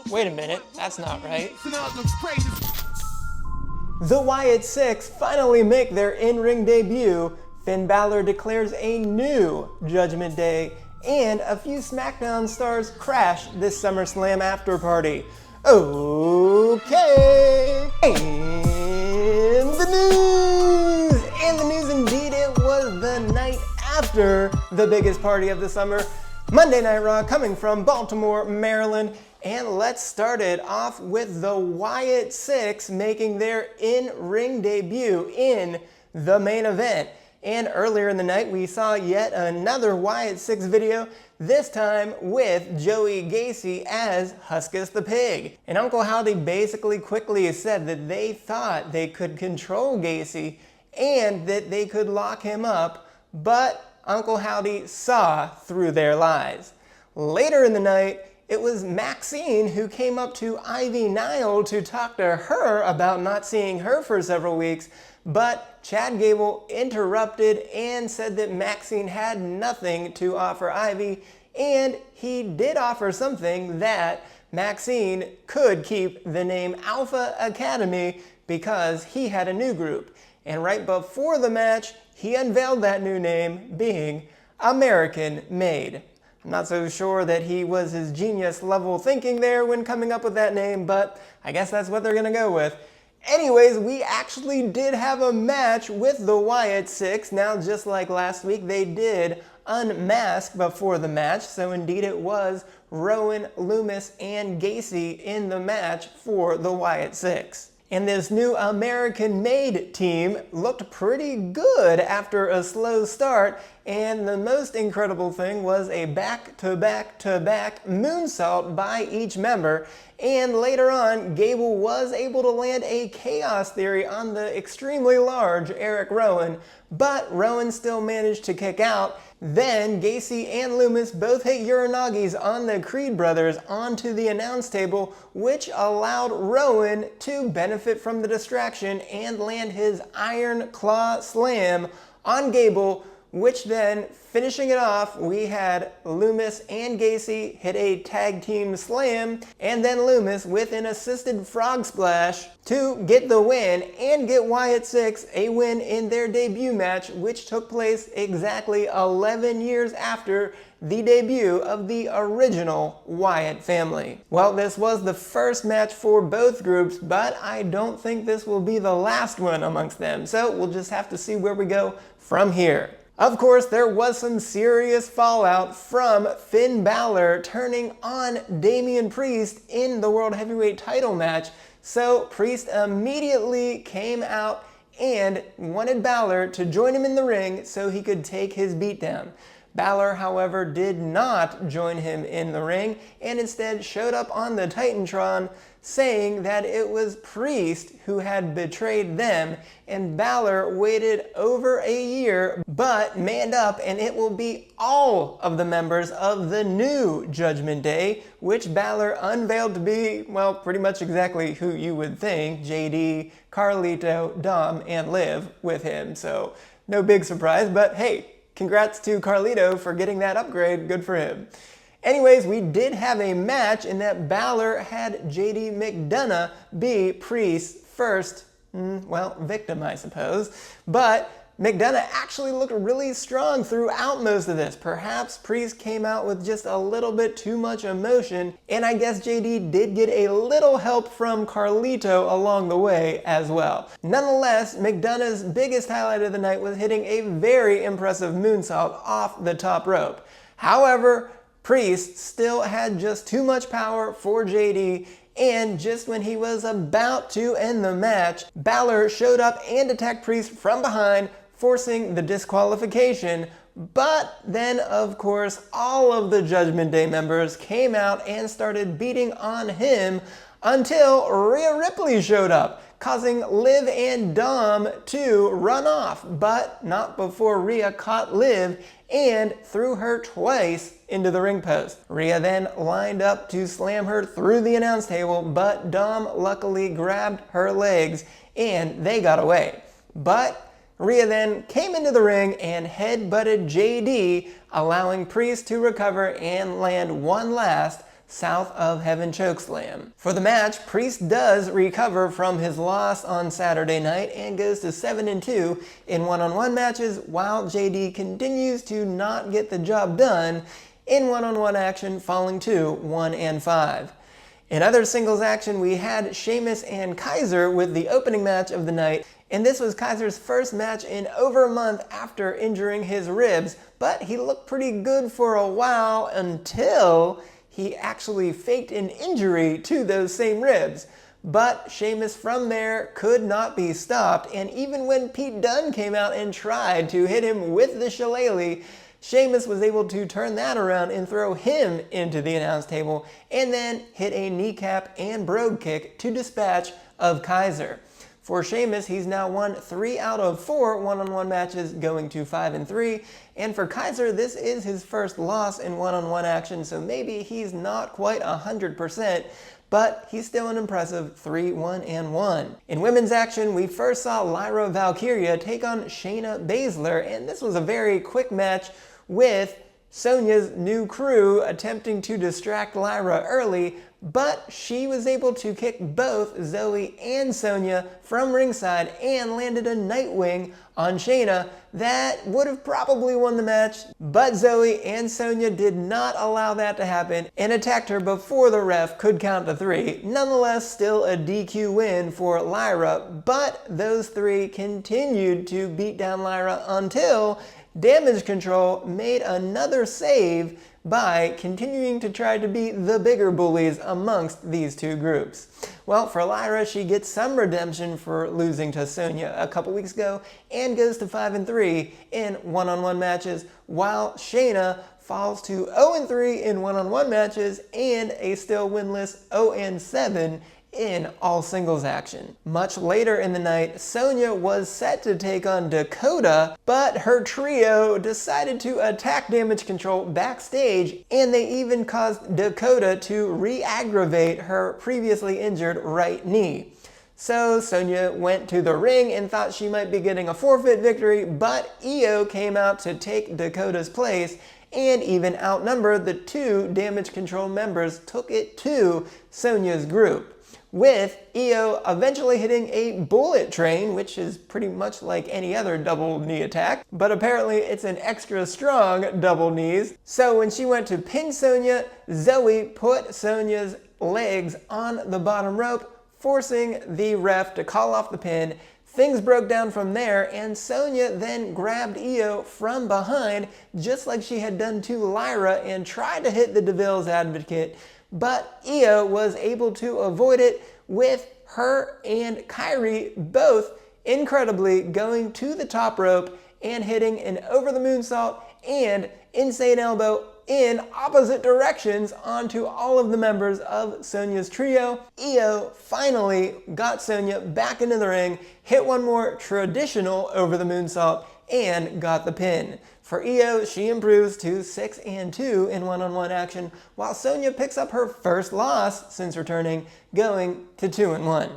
Wait a minute, that's not right. The Wyatt Six finally make their in-ring debut. Finn Balor declares a new Judgment Day, and a few SmackDown stars crash this SummerSlam after party. Okay! And the news! And the news indeed, it was the night after the biggest party of the summer, Monday Night Raw, coming from Baltimore, Maryland. And let's start it off with the Wyatt Six making their in-ring debut in the main event. And earlier in the night, we saw yet another Wyatt Six video, this time with Joey Gacy as Huskus the Pig. And Uncle Howdy basically quickly said that they thought they could control Gacy and that they could lock him up, but Uncle Howdy saw through their lies. Later in the night, it was Maxine who came up to Ivy Nile to talk to her about not seeing her for several weeks, but Chad Gable interrupted and said that Maxine had nothing to offer Ivy, and he did offer something, that Maxine could keep the name Alpha Academy because he had a new group. And right before the match, he unveiled that new name being American Made. I'm not so sure that he was his genius level thinking there when coming up with that name, but I guess that's what they're gonna go with. Anyways, we actually did have a match with the Wyatt Six. Now, just like last week, they did unmask before the match, so indeed it was Rowan, Loomis, and Gacy in the match for the Wyatt Six. And this new American-made team looked pretty good after a slow start, and the most incredible thing was a back-to-back-to-back moonsault by each member. And later on, Gable was able to land a chaos theory on the extremely large Eric Rowan, but Rowan still managed to kick out. Then Gacy and Loomis both hit Uranagis on the Creed brothers onto the announce table, which allowed Rowan to benefit from the distraction and land his Iron Claw Slam on Gable, which then, finishing it off, we had Loomis and Gacy hit a tag team slam, and then Loomis with an assisted frog splash to get the win and get Wyatt Six a win in their debut match, which took place exactly 11 years after the debut of the original Wyatt family. Well, this was the first match for both groups, but I don't think this will be the last one amongst them, so we'll just have to see where we go from here. Of course, there was some serious fallout from Finn Balor turning on Damian Priest in the World Heavyweight title match, so Priest immediately came out and wanted Balor to join him in the ring so he could take his beatdown. Balor, however, did not join him in the ring and instead showed up on the Titantron saying that it was Priest who had betrayed them, and Balor waited over a year but manned up, and it will be all of the members of the new Judgment Day, which Balor unveiled to be, well, pretty much exactly who you would think: JD, Carlito, Dom, and Liv with him. So no big surprise, but hey, congrats to Carlito for getting that upgrade. Good for him. Anyways, we did have a match in that Balor had JD McDonough be Priest's first, victim, I suppose. But McDonough actually looked really strong throughout most of this. Perhaps Priest came out with just a little bit too much emotion, and I guess JD did get a little help from Carlito along the way as well. Nonetheless, McDonough's biggest highlight of the night was hitting a very impressive moonsault off the top rope. However, Priest still had just too much power for JD, and just when he was about to end the match, Balor showed up and attacked Priest from behind, forcing the disqualification. But then, of course, all of the Judgment Day members came out and started beating on him until Rhea Ripley showed up, causing Liv and Dom to run off, but not before Rhea caught Liv and threw her twice into the ring post. Rhea then lined up to slam her through the announce table, but Dom luckily grabbed her legs and they got away. But Rhea then came into the ring and headbutted JD, allowing Priest to recover and land one last south of Heaven Chokeslam. For the match, Priest does recover from his loss on Saturday night and goes to 7-2 in one-on-one matches, while JD continues to not get the job done in one-on-one action, falling to 1-5. In other singles action, we had Sheamus and Kaiser with the opening match of the night, and this was Kaiser's first match in over a month after injuring his ribs, but he looked pretty good for a while until he actually faked an injury to those same ribs. But Sheamus from there could not be stopped, and even when Pete Dunne came out and tried to hit him with the shillelagh, Sheamus was able to turn that around and throw him into the announce table, and then hit a kneecap and brogue kick to dispatch of Kaiser. For Sheamus, he's now won 3 out of 4 one-on-one matches, going to 5-3. And for Kaiser, this is his first loss in one-on-one action, so maybe he's not quite 100%, but he's still an impressive 3-1-1. In women's action, we first saw Lyra Valkyria take on Shayna Baszler, and this was a very quick match with Sonya's new crew attempting to distract Lyra early, but she was able to kick both Zoe and Sonya from ringside and landed a Nightwing on Shayna that would have probably won the match, but Zoe and Sonya did not allow that to happen and attacked her before the ref could count to 3. Nonetheless, still a DQ win for Lyra, but those 3 continued to beat down Lyra until Damage Control made another save by continuing to try to be the bigger bullies amongst these two groups. Well, for Lyra, she gets some redemption for losing to Sonya a couple weeks ago and goes to 5-3 in one-on-one matches, while Shayna falls to 0-3 in one-on-one matches and a still winless 0-7 in all singles action. Much later in the night, Sonya was set to take on Dakota, but her trio decided to attack Damage Control backstage, and they even caused Dakota to re-aggravate her previously injured right knee. So Sonya went to the ring and thought she might be getting a forfeit victory, but Io came out to take Dakota's place, and even outnumbered the 2 Damage Control members took it to Sonya's group, with Io eventually hitting a bullet train, which is pretty much like any other double knee attack, but apparently it's an extra strong double knees. So when she went to pin Sonya, Zoe put Sonya's legs on the bottom rope, forcing the ref to call off the pin. Things broke down from there, and Sonya then grabbed Io from behind, just like she had done to Lyra, and tried to hit the Devil's Advocate, but Io was able to avoid it, with her and Kairi both incredibly going to the top rope and hitting an over the moonsault and insane elbow in opposite directions onto all of the members of Sonya's trio. Io finally got Sonya back into the ring, hit one more traditional over the moonsault, and got the pin. For Io, she improves to 6-2 in one-on-one action, while Sonya picks up her first loss since returning, going to 2-1.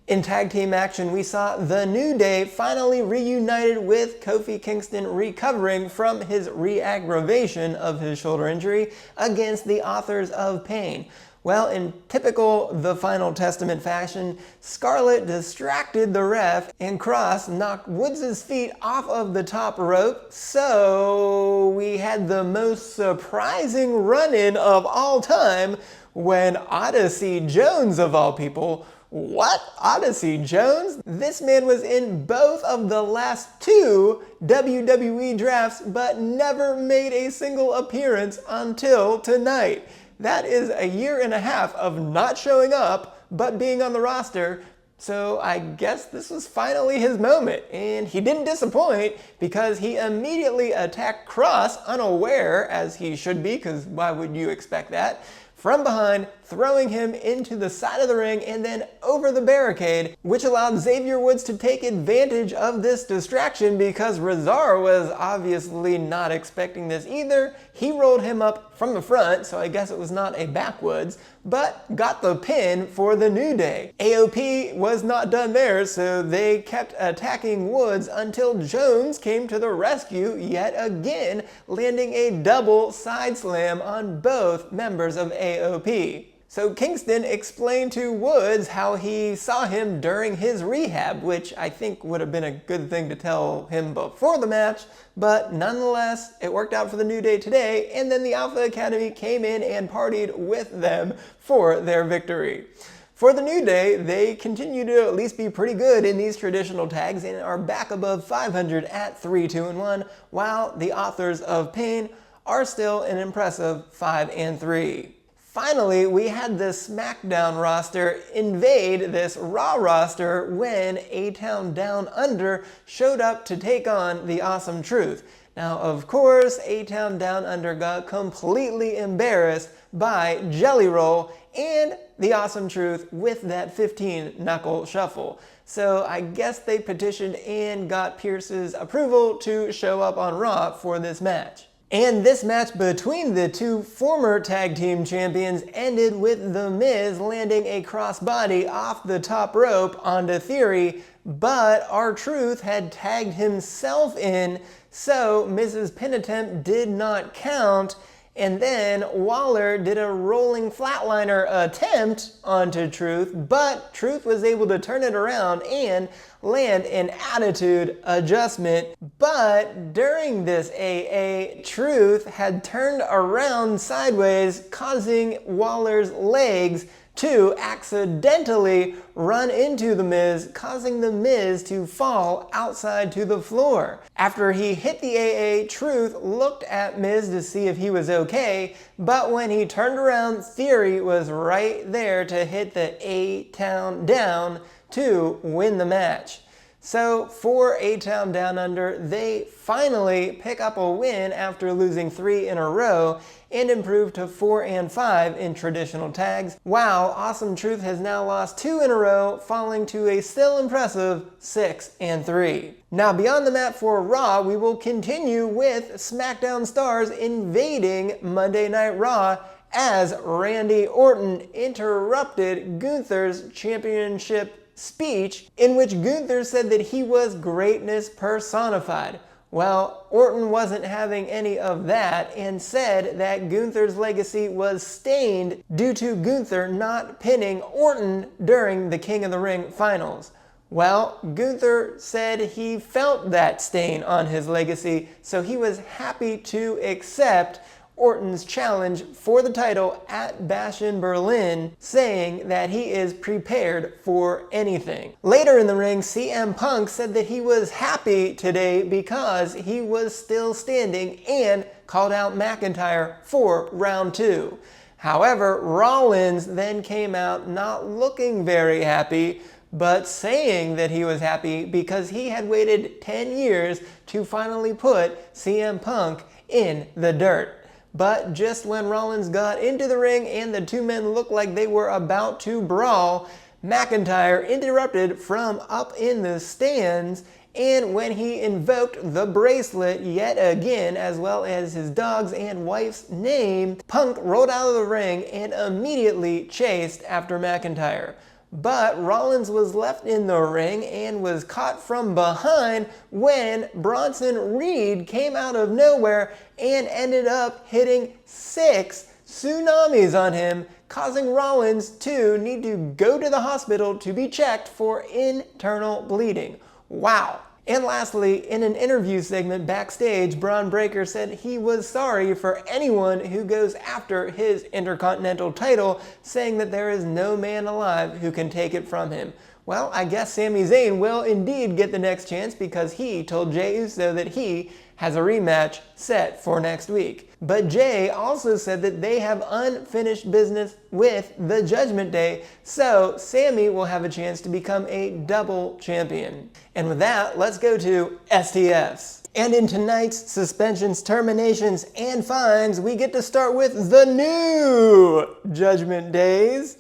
In tag team action, we saw The New Day finally reunited, with Kofi Kingston recovering from his re-aggravation of his shoulder injury against the Authors of Pain. Well, in typical The Final Testament fashion, Scarlett distracted the ref and Cross knocked Woods' feet off of the top rope, so we had the most surprising run-in of all time when Odyssey Jones, of all people. What? Odyssey Jones? This man was in both of the last 2 WWE drafts, but never made a single appearance until tonight. That is a year and a half of not showing up, but being on the roster. So I guess this was finally his moment, and he didn't disappoint, because he immediately attacked Cross, unaware, as he should be, because why would you expect that, from behind, throwing him into the side of the ring and then over the barricade, which allowed Xavier Woods to take advantage of this distraction, because Rezar was obviously not expecting this either. He rolled him up from the front, so I guess it was not a backwoods, but got the pin for the New Day. AOP was not done there, so they kept attacking Woods until Jones came to the rescue yet again, landing a double side slam on both members of AOP. So Kingston explained to Woods how he saw him during his rehab, which I think would have been a good thing to tell him before the match, but nonetheless, it worked out for the New Day today, and then the Alpha Academy came in and partied with them for their victory. For the New Day, they continue to at least be pretty good in these traditional tags and are back above 500 at 3-2-1, while the Authors of Pain are still an impressive 5-3. Finally, we had the SmackDown roster invade this Raw roster when A-Town Down Under showed up to take on the Awesome Truth. Now, of course, A-Town Down Under got completely embarrassed by Jelly Roll and the Awesome Truth with that 15-knuckle shuffle. So I guess they petitioned and got Pierce's approval to show up on Raw for this match. And this match between the two former tag team champions ended with The Miz landing a crossbody off the top rope onto Theory, but R-Truth had tagged himself in, so Miz's pin attempt did not count, and then Waller did a rolling flatliner attempt onto Truth, but Truth was able to turn it around and land an attitude adjustment. But during this AA, Truth had turned around sideways, causing Waller's legs to accidentally run into The Miz, causing The Miz to fall outside to the floor. After he hit the AA, Truth looked at Miz to see if he was okay, but when he turned around, Theory was right there to hit the A-Town Down to win the match. So for A-Town Down Under, they finally pick up a win after losing 3 in a row and improve to 4-5 in traditional tags, while Awesome Truth has now lost 2 in a row, falling to a still impressive 6-3. Now beyond the mat for Raw, we will continue with SmackDown stars invading Monday Night Raw as Randy Orton interrupted Gunther's championship speech, in which Gunther said that he was greatness personified. Well, Orton wasn't having any of that and said that Gunther's legacy was stained due to Gunther not pinning Orton during the King of the Ring finals. Well, Gunther said he felt that stain on his legacy, so he was happy to accept Orton's challenge for the title at Bash in Berlin, saying that he is prepared for anything. Later in the ring, CM Punk said that he was happy today because he was still standing and called out McIntyre for round 2. However, Rollins then came out not looking very happy, but saying that he was happy because he had waited 10 years to finally put CM Punk in the dirt. But just when Rollins got into the ring and the two men looked like they were about to brawl, McIntyre interrupted from up in the stands, and when he invoked the bracelet yet again, as well as his dog's and wife's name, Punk rolled out of the ring and immediately chased after McIntyre. But Rollins was left in the ring and was caught from behind when Bronson Reed came out of nowhere and ended up hitting 6 tsunamis on him, causing Rollins to need to go to the hospital to be checked for internal bleeding. Wow. And lastly, in an interview segment backstage, Braun Breaker said he was sorry for anyone who goes after his Intercontinental title, saying that there is no man alive who can take it from him. Well, I guess Sami Zayn will indeed get the next chance because he told Jey Uso that he has a rematch set for next week. But Jey also said that they have unfinished business with the Judgment Day, so Sami will have a chance to become a double champion. And with that, let's go to STFs. And in tonight's suspensions, terminations, and fines, we get to start with the new Judgment Days.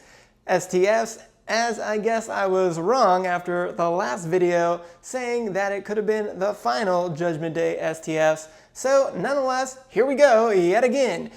STFs, as I guess I was wrong after the last video saying that it could have been the final Judgment Day STFs. So nonetheless, here we go yet again.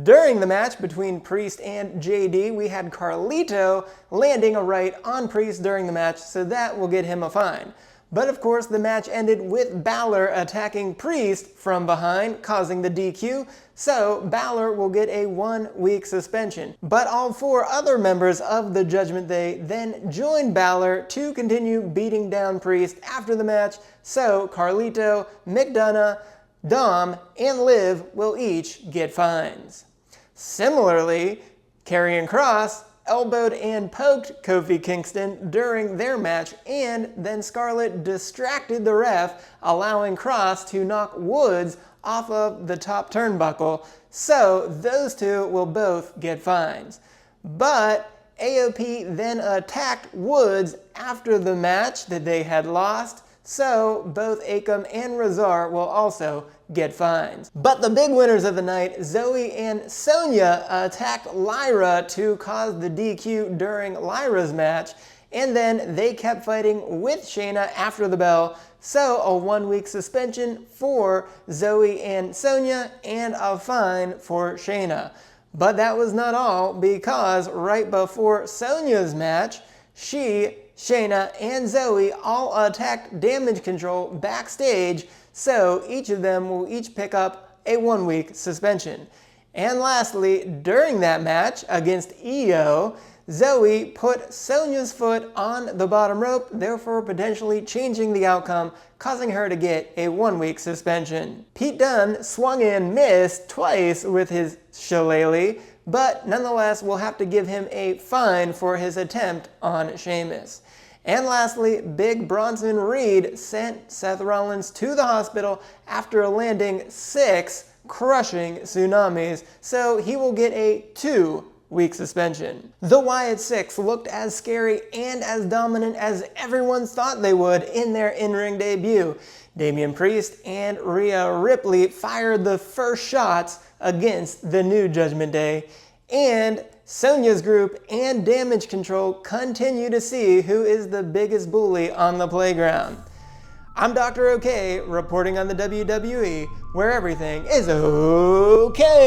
During the match between Priest and JD, we had Carlito landing a right on Priest during the match, so that will get him a fine. But of course, the match ended with Balor attacking Priest from behind, causing the DQ, so Balor will get a 1-week suspension. But all 4 other members of the Judgment Day then joined Balor to continue beating down Priest after the match, so Carlito, McDonough, Dom, and Liv will each get fines. Similarly, Karrion Kross elbowed and poked Kofi Kingston during their match, and then Scarlett distracted the ref, allowing Kross to knock Woods off of the top turnbuckle, so those 2 will both get fines. But AOP then attacked Woods after the match that they had lost, so both Akam and Razar will also get fines. But the big winners of the night, Zoe and Sonya, attacked Lyra to cause the DQ during Lyra's match, and then they kept fighting with Shayna after the bell, so a 1-week suspension for Zoe and Sonya and a fine for Shayna. But that was not all, because right before Sonya's match, Shayna, and Zoe all attacked Damage Control backstage, so each of them will each pick up a 1-week suspension. And lastly, during that match against Io, Zoe put Sonya's foot on the bottom rope, therefore potentially changing the outcome, causing her to get a 1-week suspension. Pete Dunne swung and missed twice with his shillelagh, but nonetheless will have to give him a fine for his attempt on Sheamus. And lastly, Big Bronson Reed sent Seth Rollins to the hospital after landing 6 crushing tsunamis, so he will get a 2-week suspension. The Wyatt Six looked as scary and as dominant as everyone thought they would in their in-ring debut. Damian Priest and Rhea Ripley fired the first shots against the new Judgment Day, and Sonya's group and Damage Control continue to see who is the biggest bully on the playground. I'm Doktor O'Kay, reporting on the WWE, where everything is okay.